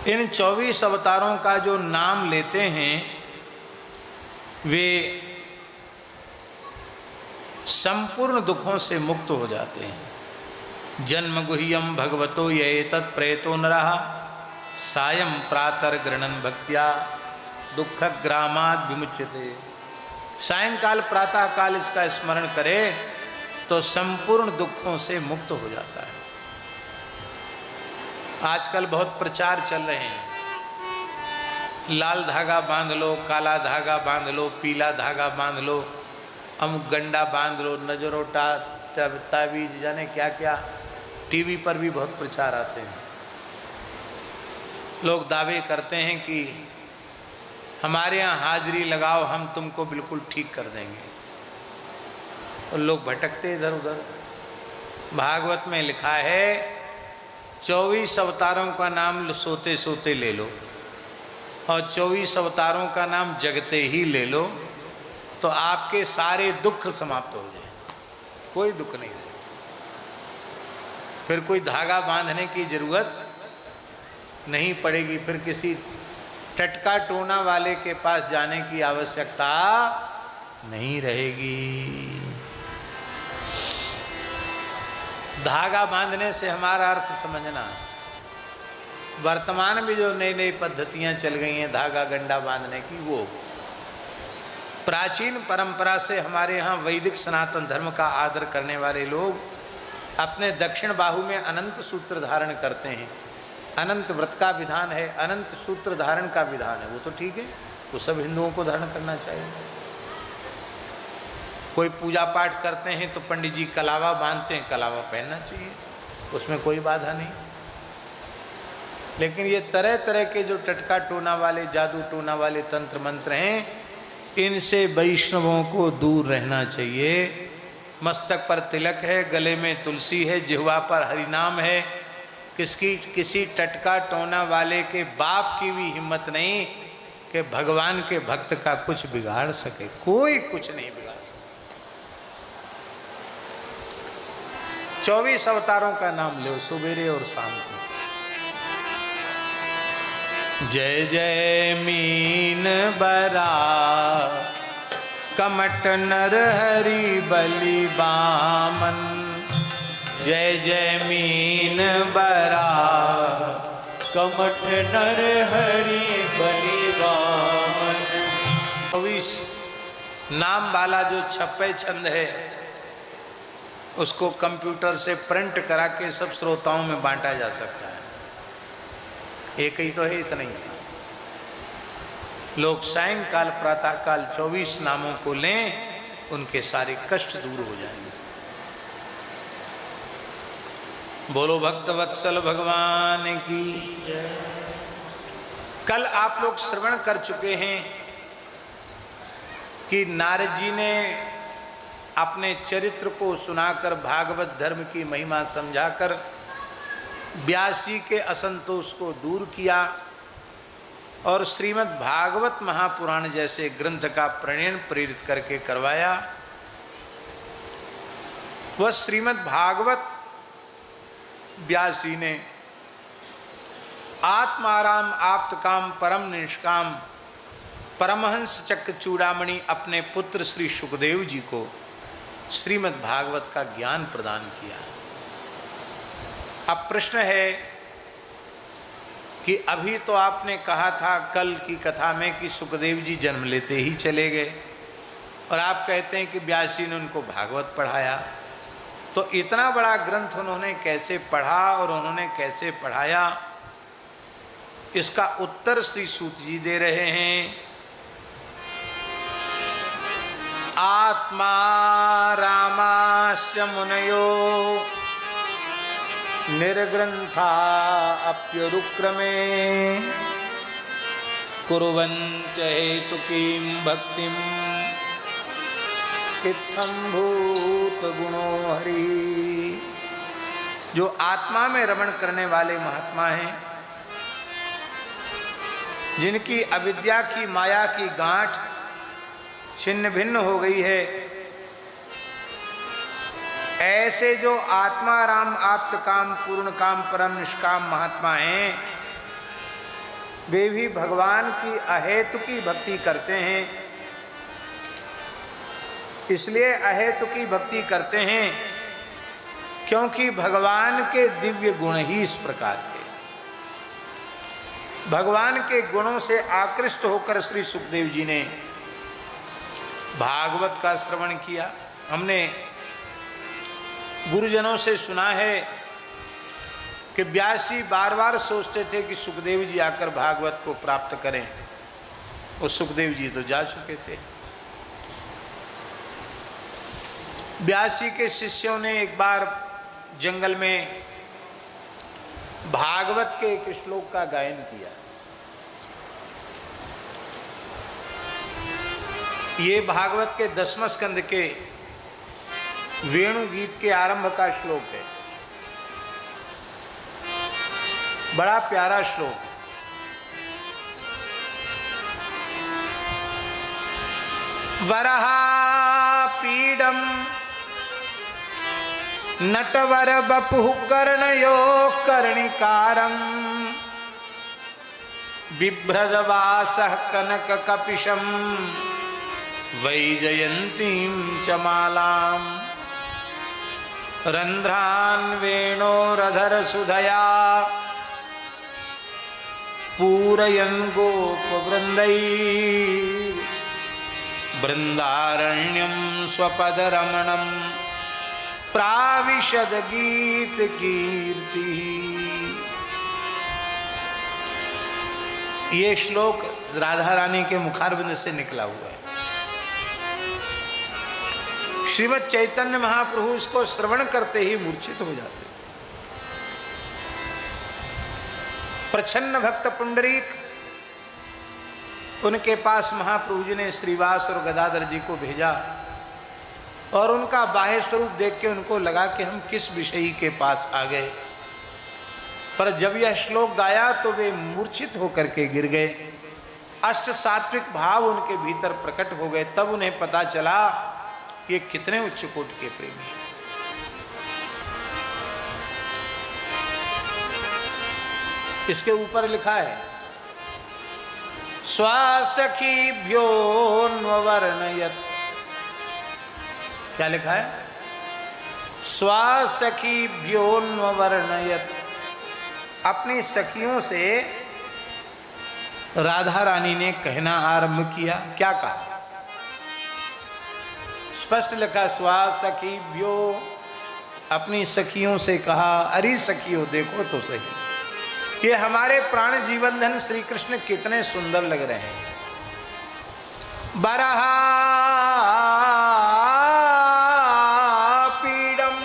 इन 24 अवतारों का जो नाम लेते हैं वे संपूर्ण दुखों से मुक्त हो जाते हैं। जन्म गुह्यम भगवतो ये तत्प्रेतो नरः सायं प्रातर् गृह्णन् भक्त्या दुख ग्रामाद् विमुच्यते। सायंकाल प्रातः काल इसका स्मरण करे तो संपूर्ण दुखों से मुक्त हो जाता है। आजकल बहुत प्रचार चल रहे हैं, लाल धागा बांध लो, काला धागा बांध लो, पीला धागा बांध लो, अमुक गंडा बांध लो, नजरोटा, ताबीज, जाने क्या क्या। टीवी पर भी बहुत प्रचार आते हैं। लोग दावे करते हैं कि हमारे यहाँ हाजिरी लगाओ, हम तुमको बिल्कुल ठीक कर देंगे। और लोग भटकते इधर उधर। भागवत में लिखा है 24 अवतारों का नाम सोते सोते ले लो और 24 अवतारों का नाम जगते ही ले लो तो आपके सारे दुख समाप्त हो जाए, कोई दुख नहीं रहे। फिर कोई धागा बांधने की जरूरत नहीं पड़ेगी, फिर किसी टटका टोना वाले के पास जाने की आवश्यकता नहीं रहेगी। धागा बांधने से हमारा अर्थ समझना, वर्तमान में जो नई नई पद्धतियां चल गई हैं धागा गंडा बांधने की, वो प्राचीन परंपरा से हमारे यहाँ वैदिक सनातन धर्म का आदर करने वाले लोग अपने दक्षिण बाहु में अनंत सूत्र धारण करते हैं। अनंत व्रत का विधान है, अनंत सूत्र धारण का विधान है, वो तो ठीक है, वो सब हिंदुओं को धारण करना चाहिए। कोई पूजा पाठ करते हैं तो पंडित जी कलावा बांधते हैं, कलावा पहनना चाहिए, उसमें कोई बाधा नहीं। लेकिन ये तरह तरह के जो टटका टोना वाले, जादू टोना वाले तंत्र मंत्र हैं, इनसे वैष्णवों को दूर रहना चाहिए। मस्तक पर तिलक है, गले में तुलसी है, जिह्वा पर हरिनाम है, किसी टटका टोना वाले के बाप की भी हिम्मत नहीं कि भगवान के भक्त का कुछ बिगाड़ सके, कोई कुछ नहीं बिगाड़। 24 अवतारों का नाम लो सुबेरे और शाम को। जय जय मीन बरा कमट नर हरि बलि बामन, जय जय मीन बरा कमट नर हरि बलि बामन। 24 नाम वाला जो छप्पे छंद है उसको कंप्यूटर से प्रिंट करा के सब श्रोताओं में बांटा जा सकता है। एक ही तो है, इतना ही। लोग सायंकाल प्रातः काल 24 नामों को लें, उनके सारे कष्ट दूर हो जाएंगे। बोलो भक्त वत्सल भगवान की। कल आप लोग श्रवण कर चुके हैं कि नारद जी ने अपने चरित्र को सुनाकर भागवत धर्म की महिमा समझाकर व्यास जी के असंतोष को दूर किया और श्रीमद् भागवत महापुराण जैसे ग्रंथ का प्रणयन प्रेरित करके करवाया। वह श्रीमद् भागवत व्यास जी ने आत्माराम आप्तकाम परम निष्काम परमहंस चक्र चूड़ामणि अपने पुत्र श्री सुखदेव जी को श्रीमद् भागवत का ज्ञान प्रदान किया। अब प्रश्न है कि अभी तो आपने कहा था कल की कथा में कि सुखदेव जी जन्म लेते ही चले गए और आप कहते हैं कि व्यास जी ने उनको भागवत पढ़ाया, तो इतना बड़ा ग्रंथ उन्होंने कैसे पढ़ा और उन्होंने कैसे पढ़ाया, इसका उत्तर श्री सूत जी दे रहे हैं। आत्मा रामाश्च मुनयो निर्ग्रंथा अप्यरुक्रमे कुर्वन्च हेतुकीं भक्तिं इत्थं भूत गुणो हरि। जो आत्मा में रमण करने वाले महात्मा हैं, जिनकी अविद्या की माया की गांठ छिन्न भिन्न हो गई है, ऐसे जो आत्मा राम आप्त काम पूर्ण काम परम निष्काम महात्मा हैं, वे भी भगवान की अहेतु की भक्ति करते हैं। इसलिए अहेतु की भक्ति करते हैं क्योंकि भगवान के दिव्य गुण ही इस प्रकार के। भगवान के गुणों से आकृष्ट होकर श्री सुखदेव जी ने भागवत का श्रवण किया। हमने गुरुजनों से सुना है कि व्यासी बार बार सोचते थे कि सुखदेव जी आकर भागवत को प्राप्त करें, और सुखदेव जी तो जा चुके थे। व्यासी के शिष्यों ने एक बार जंगल में भागवत के एक श्लोक का गायन किया। ये भागवत के 10वें स्कंद के वेणु गीत के आरंभ का श्लोक है। बड़ा प्यारा श्लोक है। वरहा पीडम नटवर बपुः कर्णयो कर्णिकारं बिभ्रदवासः कनक कपिशं वैजयन्तीं च मालां रन्ध्रान् वेणोरधर सुधया पूरयन् गोपवृन्दैः बृन्दारण्यं स्वपदरमणं प्राविशद गीत कीर्ति। ये श्लोक राधा रानी के मुखारविंद से निकला हुआ है। श्रीमद् चैतन्य महाप्रभु इसको श्रवण करते ही मूर्छित हो जाते। प्रछन्न भक्त पुंडरीक, उनके पास महाप्रभु जी ने श्रीवास और गदाधर जी को भेजा और उनका बाह्य स्वरूप देख के उनको लगा कि हम किस विषयी के पास आ गए। पर जब यह श्लोक गाया तो वे मूर्छित होकर के गिर गए। अष्ट सात्विक भाव उनके भीतर प्रकट हो गए। तब उन्हें पता चला ये कितने उच्च कोट के प्रेमी हैं। इसके ऊपर लिखा है स्वासखीभ्योऽन्वर्णयत्। क्या लिखा है? स्वासखीभ्योऽन्वर्णयत्। अपनी सखियों से राधा रानी ने कहना आरंभ किया। क्या कहा? स्पष्ट लिखा स्वासखीभ्यो, अपनी सखियों से कहा, अरे सखियों देखो तो सही, ये हमारे प्राण जीवन धन श्री कृष्ण कितने सुंदर लग रहे हैं। बरहा पीडम,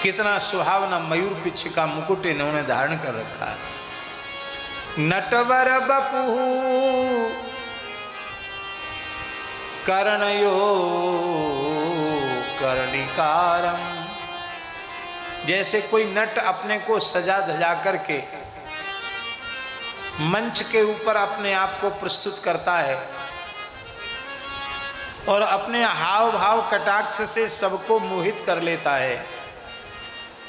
कितना सुहावना मयूर पिच्छ का मुकुट इन्होंने धारण कर रखा है। नटवर बपुः कर्णयो कर्णिकारम, जैसे कोई नट अपने को सजा धजा करके मंच के ऊपर अपने आप को प्रस्तुत करता है और अपने हाव भाव कटाक्ष से सबको मोहित कर लेता है,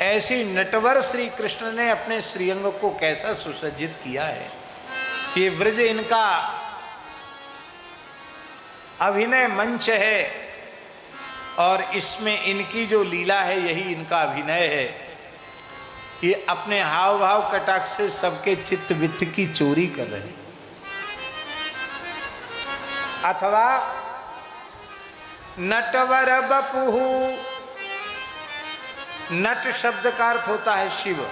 ऐसी नटवर श्री कृष्ण ने अपने श्रीअंग को कैसा सुसज्जित किया है। ये व्रज इनका अभिनय मंच है और इसमें इनकी जो लीला है यही इनका अभिनय है। ये अपने हाव भाव कटाक्ष से सबके चित्त वित्त की चोरी कर रहे हैं। अथवा नटवर बपुः, नट शब्द का अर्थ होता है शिव।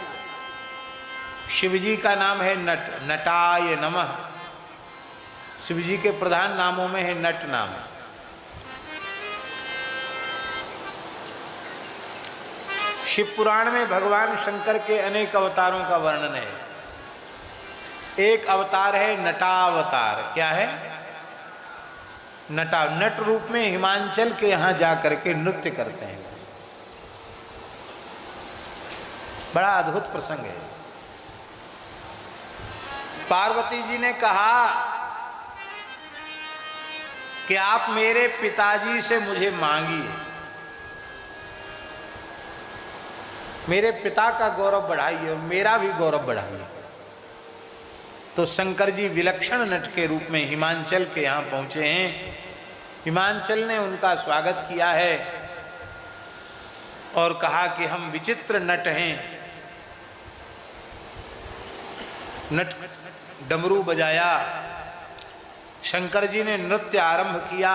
शिव जी का नाम है नट, नटाय नमः। शिव जी के प्रधान नामों में है नट नाम। शिव पुराण में भगवान शंकर के अनेक अवतारों का वर्णन है। एक अवतार है नटावतार। क्या है? नटा, नट रूप में हिमांचल के यहाँ जाकर के नृत्य करते हैं। बड़ा अद्भुत प्रसंग है। पार्वती जी ने कहा कि आप मेरे पिताजी से मुझे मांगिए। मेरे पिता का गौरव बढ़ाइए और मेरा भी गौरव बढ़ाइए। तो शंकर जी विलक्षण नट के रूप में हिमांचल के यहाँ पहुँचे हैं। हिमांचल ने उनका स्वागत किया है और कहा कि हम विचित्र नट हैं। नट डमरू बजाया, शंकर जी ने नृत्य आरंभ किया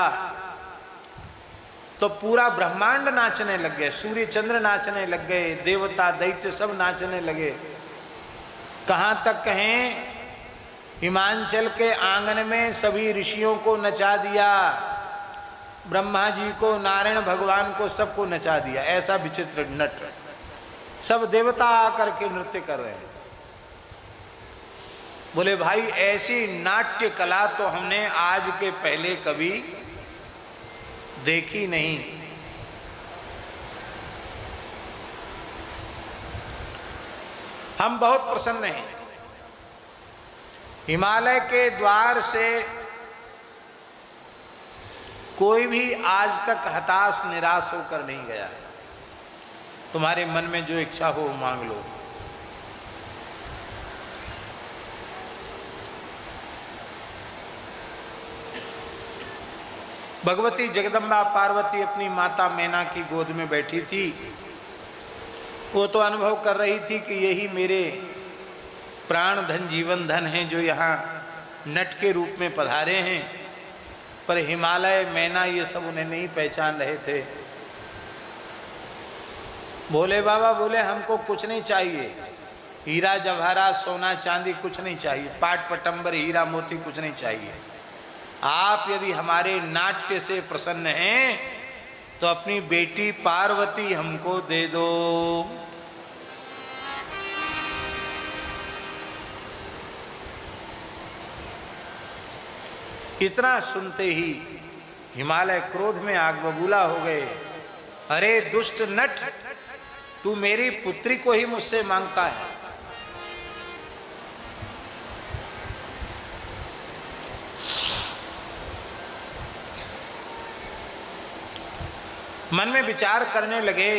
तो पूरा ब्रह्मांड नाचने लग गए, सूर्य चंद्र नाचने लग गए, देवता दैत्य सब नाचने लगे। कहाँ तक कहें, हिमांचल के आंगन में सभी ऋषियों को नचा दिया, ब्रह्मा जी को, नारायण भगवान को, सबको नचा दिया। ऐसा विचित्र नट, सब देवता आकर के नृत्य कर रहे हैं। बोले भाई ऐसी नाट्य कला तो हमने आज के पहले कभी देखी नहीं। हम बहुत प्रसन्न हैं। हिमालय के द्वार से कोई भी आज तक हताश निराश होकर नहीं गया। तुम्हारे मन में जो इच्छा हो मांग लो। भगवती जगदम्बा पार्वती अपनी माता मैना की गोद में बैठी थी। वो तो अनुभव कर रही थी कि यही मेरे प्राण धन जीवन धन हैं जो यहाँ नट के रूप में पधारे हैं। पर हिमालय मैना ये सब उन्हें नहीं पहचान रहे थे। भोले बाबा बोले हमको कुछ नहीं चाहिए, हीरा जवाहरात सोना चांदी कुछ नहीं चाहिए, पाट पटंबर हीरा मोती कुछ नहीं चाहिए। आप यदि हमारे नाट्य से प्रसन्न हैं तो अपनी बेटी पार्वती हमको दे दो। इतना सुनते ही हिमालय क्रोध में आग बबूला हो गए। अरे दुष्ट नट, तू मेरी पुत्री को ही मुझसे मांगता है। मन में विचार करने लगे,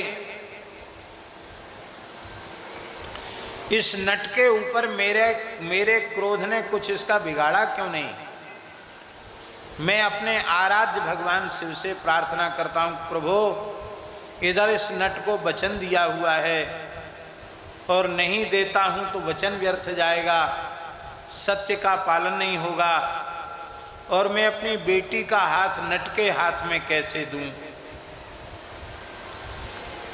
इस नट के ऊपर मेरे क्रोध ने कुछ इसका बिगाड़ा क्यों नहीं। मैं अपने आराध्य भगवान शिव से प्रार्थना करता हूँ, प्रभु इधर इस नट को वचन दिया हुआ है और नहीं देता हूँ तो वचन व्यर्थ जाएगा, सत्य का पालन नहीं होगा और मैं अपनी बेटी का हाथ नट के हाथ में कैसे दूं।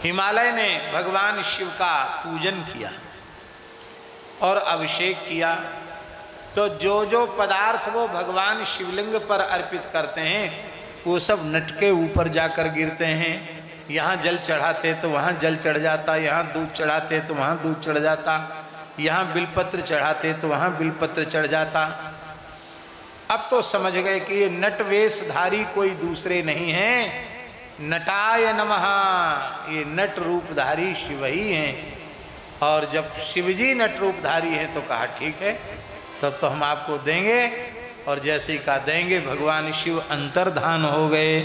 हिमालय ने भगवान शिव का पूजन किया और अभिषेक किया। तो जो जो पदार्थ वो भगवान शिवलिंग पर अर्पित करते हैं वो सब नट के ऊपर जाकर गिरते हैं। यहाँ जल चढ़ाते तो वहाँ जल चढ़ जाता, यहाँ दूध चढ़ाते तो वहाँ दूध चढ़ जाता, यहाँ बिलपत्र चढ़ाते तो वहाँ बिलपत्र चढ़ जाता। अब तो समझ गए कि ये नट वेशधारी कोई दूसरे नहीं हैं, नटाय नमः, ये नट रूपधारी शिव ही हैं। और जब शिवजी नट रूपधारी हैं तो कहा ठीक है, तब तो हम आपको देंगे। और जैसे ही कहा देंगे, भगवान शिव अंतर्धान हो गए।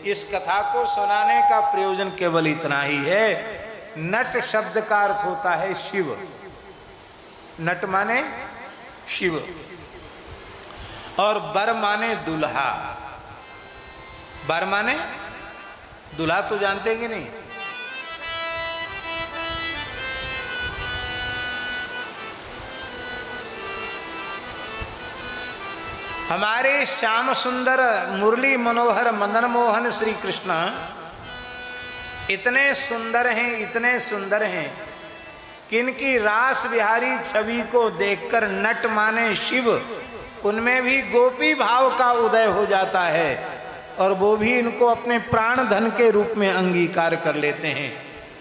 इस कथा को सुनाने का प्रयोजन केवल इतना ही है। नट शब्द का अर्थ होता है शिव, नट माने शिव और बर माने दुल्हा। बर माने दुल्हा, तो जानते कि नहीं। हमारे श्याम सुंदर मुरली मनोहर मदन मोहन श्री कृष्ण इतने सुंदर हैं, इतने सुंदर हैं कि इनकी रास बिहारी छवि को देखकर नट माने शिव, उनमें भी गोपी भाव का उदय हो जाता है और वो भी इनको अपने प्राण धन के रूप में अंगीकार कर लेते हैं।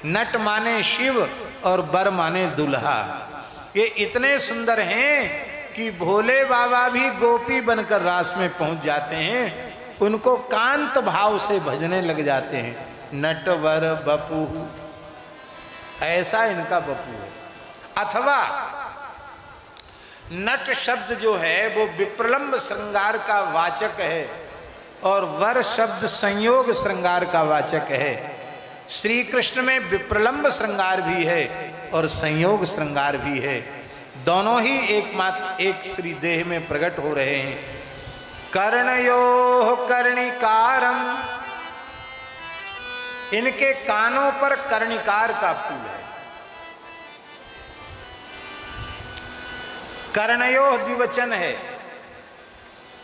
नट माने शिव और बर माने दुल्हा। ये इतने सुंदर हैं कि भोले बाबा भी गोपी बनकर रास में पहुंच जाते हैं, उनको कांत भाव से भजने लग जाते हैं। नटवर बपू, ऐसा इनका बपू है। अथवा नट शब्द जो है वो विप्रलंब श्रृंगार का वाचक है और वर शब्द संयोग श्रृंगार का वाचक है। श्री कृष्ण में विप्रलंब श्रृंगार भी है और संयोग श्रृंगार भी है, दोनों ही एक श्री देह में प्रकट हो रहे हैं। कर्णयोः कर्णिकारम, इनके कानों पर कर्णिकार का फूल है। कर्णयोः द्विवचन है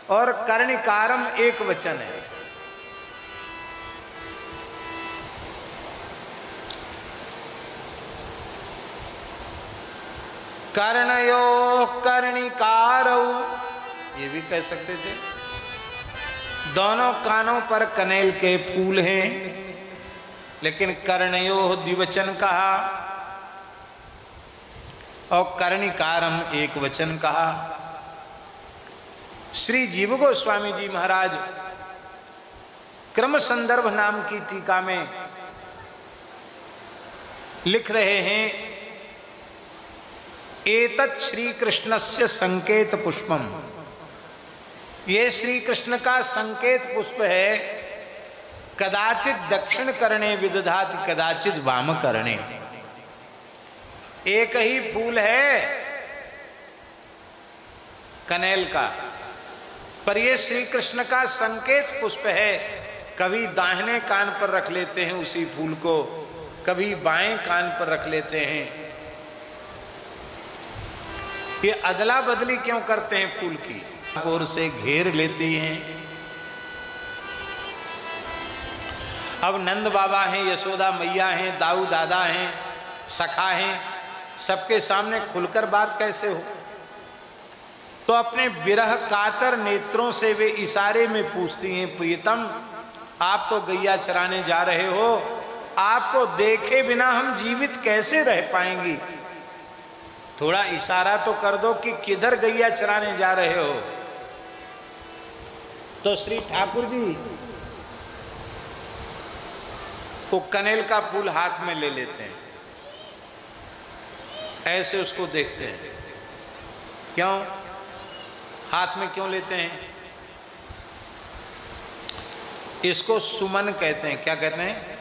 और कर्णिकारम एक वचन है। कर्णयोः कर्णिकारौ, ये भी कह सकते थे। दोनों कानों पर कनेल के फूल हैं, लेकिन कर्णयोः द्विवचन कहा और कर्णिकारम एक वचन कहा। श्री जीव गोस्वामी जी महाराज क्रम संदर्भ नाम की टीका में लिख रहे हैं, एतत् श्री कृष्णस्य संकेत पुष्पम, ये श्री कृष्ण का संकेत पुष्प है। कदाचित दक्षिण करणे विदधाति कदाचित वाम करणे, एक ही फूल है कनेल का, पर ये श्री कृष्ण का संकेत पुष्प है। कभी दाहिने कान पर रख लेते हैं उसी फूल को, कभी बाएं कान पर रख लेते हैं। ये अदला बदली क्यों करते हैं फूल की? ओर से घेर लेती हैं। अब नंद बाबा हैं, यशोदा मैया हैं, दाऊ दादा हैं, सखा हैं, सबके सामने खुलकर बात कैसे हो? तो अपने विरह कातर नेत्रों से वे इशारे में पूछती हैं, प्रियतम आप तो गैया चराने जा रहे हो, आपको देखे बिना हम जीवित कैसे रह पाएंगी? थोड़ा इशारा तो कर दो कि किधर गैया चराने जा रहे हो। तो श्री ठाकुर जी वो कनेल का फूल हाथ में ले लेते हैं, ऐसे उसको देखते हैं। क्यों हाथ में क्यों लेते हैं? इसको सुमन कहते हैं। क्या कहते हैं?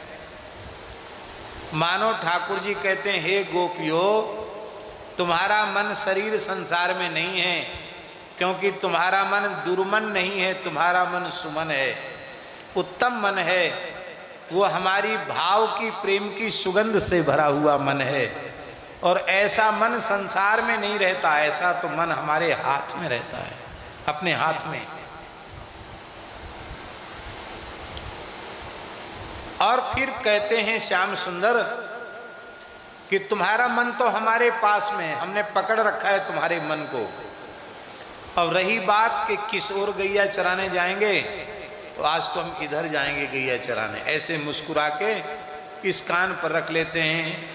मानो ठाकुर जी कहते हैं, हे गोपियो, तुम्हारा मन शरीर संसार में नहीं है, क्योंकि तुम्हारा मन दुर्मन नहीं है, तुम्हारा मन सुमन है, उत्तम मन है। वो हमारी भाव की, प्रेम की सुगंध से भरा हुआ मन है। और ऐसा मन संसार में नहीं रहता, ऐसा तो मन हमारे हाथ में रहता है, अपने हाथ में। और फिर कहते हैं श्याम सुंदर कि तुम्हारा मन तो हमारे पास में है, हमने पकड़ रखा है तुम्हारे मन को। अब रही बात कि किस ओर गैया चराने जाएंगे, तो आज तो हम इधर जाएंगे गैया चराने, ऐसे मुस्कुरा के इस कान पर रख लेते हैं।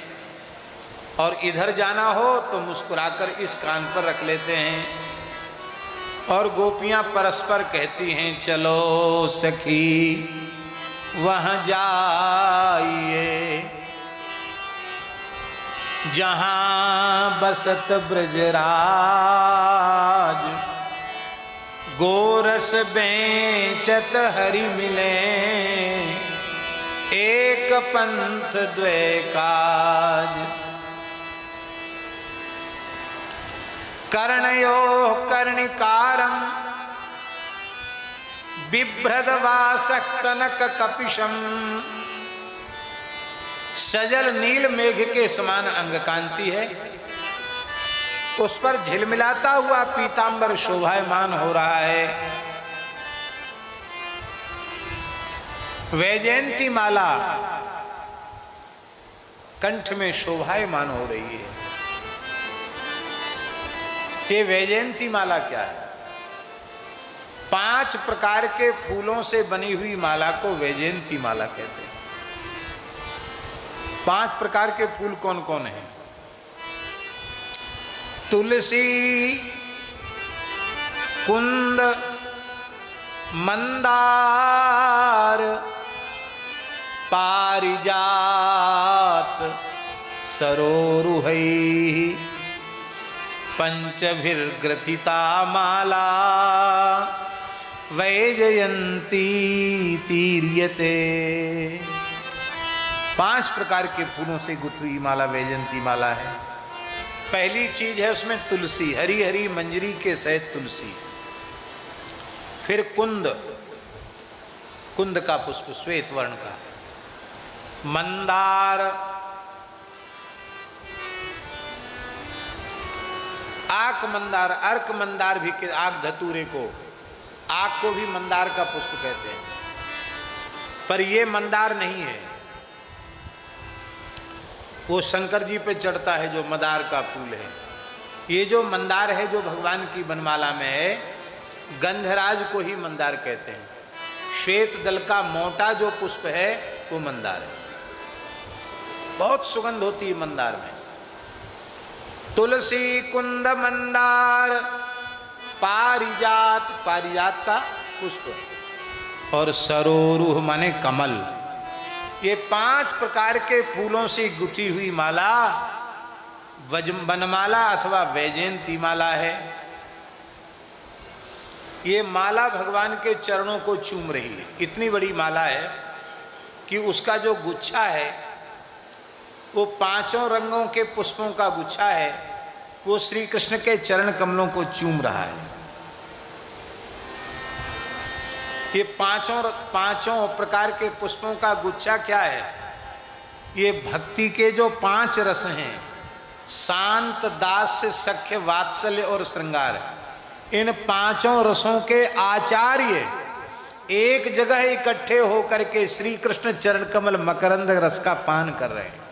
और इधर जाना हो तो मुस्कुराकर इस कान पर रख लेते हैं। और गोपियां परस्पर कहती हैं, चलो सखी वहाँ जाइए जहाँ बसत ब्रजराज, गोरस बेचत हरि मिले, एक पंथ द्वे काज। कर्णयोः कर्णिकारम बिभ्रदवासः कनक कपिशम, सजल नील मेघ के समान अंग कांति है, उस पर झिलमिलाता हुआ पीतांबर शोभायमान हो रहा है। वैजयंती माला कंठ में शोभायमान हो रही है। ये वैजयंती माला क्या है? 5 प्रकार के फूलों से बनी हुई माला को वैजयंती माला कहते हैं। 5 प्रकार के फूल कौन कौन हैं? तुलसी, कुंद, मंदार, पारिजात, सरोरुहै, पंचभिर्ग्रथिता माला, वैजयंती तीर्यते। 5 प्रकार के फूलों से गुथी माला वैजयंती माला है। पहली चीज है उसमें तुलसी, हरी हरी मंजरी के सहित तुलसी। फिर कुंद, कुंद का पुष्प श्वेत वर्ण का। मंदार, आक मंदार, अर्क मंदार भी, आक धतूरे को, आक को भी मंदार का पुष्प कहते हैं, पर ये मंदार नहीं है, वो शंकर जी पे चढ़ता है जो मंदार का फूल है। ये जो मंदार है जो भगवान की वनमाला में है, गंधराज को ही मंदार कहते हैं। श्वेत दल का मोटा जो पुष्प है वो मंदार है, बहुत सुगंध होती है मंदार में। तुलसी, कुंद, मंदार, पारिजात, पारिजात का पुष्प, और सरोरुह माने कमल। ये 5 प्रकार के फूलों से गुथी हुई माला वनमाला अथवा वैजयंती माला है। ये माला भगवान के चरणों को चूम रही है। इतनी बड़ी माला है कि उसका जो गुच्छा है वो 5 रंगों के पुष्पों का गुच्छा है, वो श्री कृष्ण के चरण कमलों को चूम रहा है। ये पांचों प्रकार के पुष्पों का गुच्छा क्या है? ये भक्ति के जो 5 रस हैं, शांत, दास्य, सख्य, वात्सल्य और श्रृंगार, इन 5 रसों के आचार्य एक जगह इकट्ठे होकर के श्री कृष्ण चरण कमल मकरंद रस का पान कर रहे हैं।